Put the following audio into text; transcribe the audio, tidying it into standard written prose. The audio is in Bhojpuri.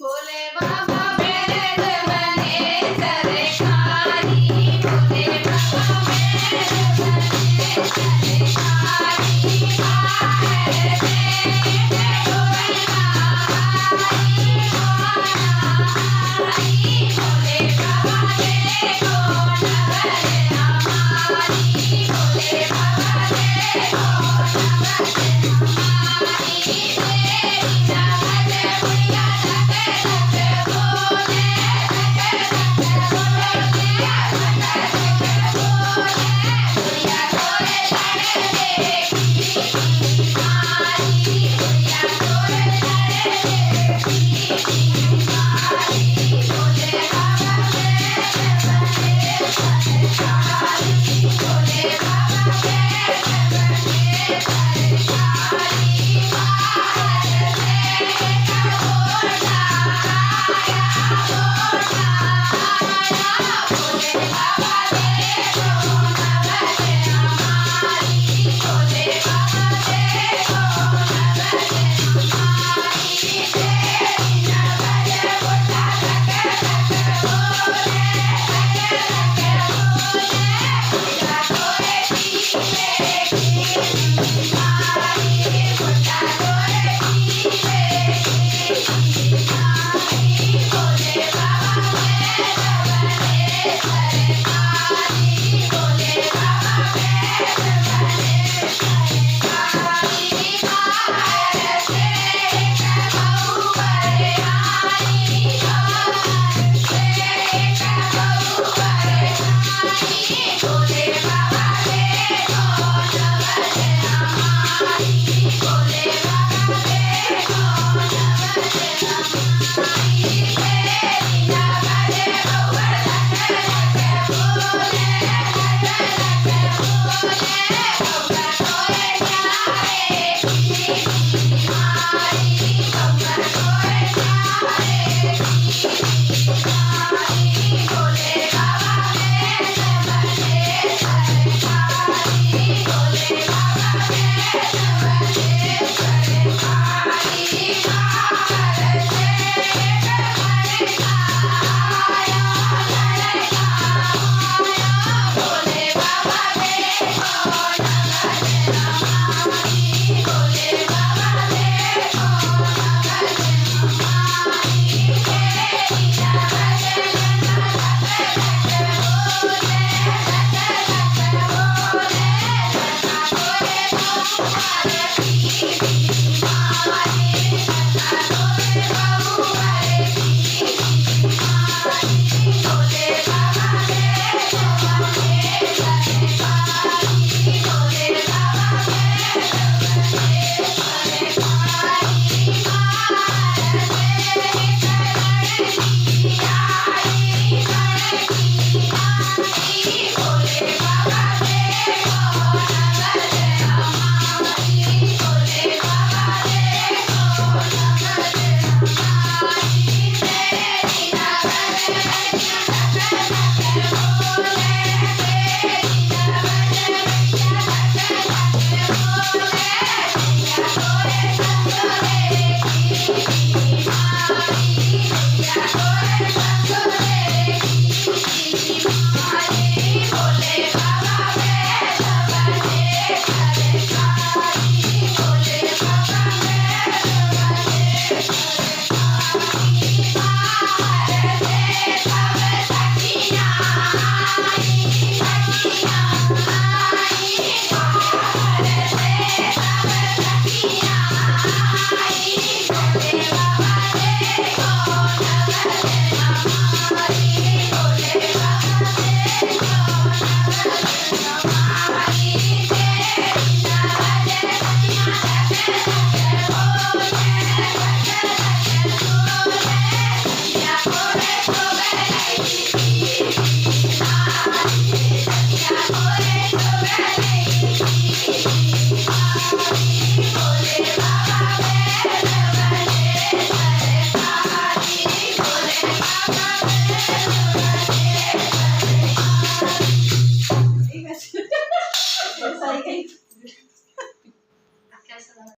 भोले बाबा वेद बने सरकारी, भोले बाबा वेद बने सरकारी, आए देखे बोला आई भोले बाबा देखो नगर हमारी, भोले बाबा देखो नगर हमारी, तेरी नगद बुढ़िया लग लग बोले, लग लग बोले, लग लग बोले, बुढ़िया तोरे लड़े देखी बीमारी, बुढ़िया तोरे लड़े देखी बीमारी, भोले बाबा वेद बने सरकारी, भोले बाबा वेद बने सरकारी, बाहर से बोला आया बोला आया, भोले बाबा देखो नगर हमारी, भोले बाबा देखो नगर हमारी, तेरी नगद बुढ़ा लग लग बोले, लग लग बोले, बुढ़िया तोरे पीछे की बीमारी, बुढ़ा तोरे पीछे की बीमारी, भोले बाबा वेद बने सरकारी, भोले बाबा वेद बने सरकारी, बाहर से बहू पर आई, बाहर से बहू पर आई, भोले बाबा देखो नगर हमारी, भोले बाबा देखो नगर हमारी, तेरी नगद बउआ लग लग बोले, लग लग बोले, बउआ तोरे प्यारे की बीमारी, बउआ तोरे प्यारे की बीमारी, भोले बाबा वेद बने सरकारी, भोले बाबा वेद बने सरकारी, बाहर से लड़का आया, लड़का आया, भोले बाबा देखो नगर हमारी, भोले बाबा देखो नगर हमारी, तेरी नगद बुढ़ा लग लग बोले, लग लग बोले, लड़का तोरे बउआ की बीमारी, लड़का तोरे बउआ की बीमारी, भोले बाबा वेद बने सरकारी, भोले बाबा वेद बने सरकारी, बाहर से लड़की आई, लड़की आई, भोले बाबा देखो नगर हमारी, भोले बाबा देखो नगर हमारी, तेरी नगद बुढ़िया लग लग बोले, तेरी नगद बुढ़िया लग लग बोले, बुढ़िया तोरे संगरे की बीमारी, बुढ़िया तोरे संगरे की बीमारी, भोले बाबा वेद बने सरकारी, भोले बाबा वेद बने सरकारी, बाहर से सब सखियाँ आई, सखियाँ आई, बाहर से सब सखियाँ आई, भोले बाबा देखो नगर हमारी, भोले बाबा देखो नगर हमारी, तेरी नगद बुढ़िया लग लग बोले, लग लग बोले, बुढ़िया तोरे जोगले की बीमारी, बुढ़िया तोरे जोगले की बीमारी, भोले बाबा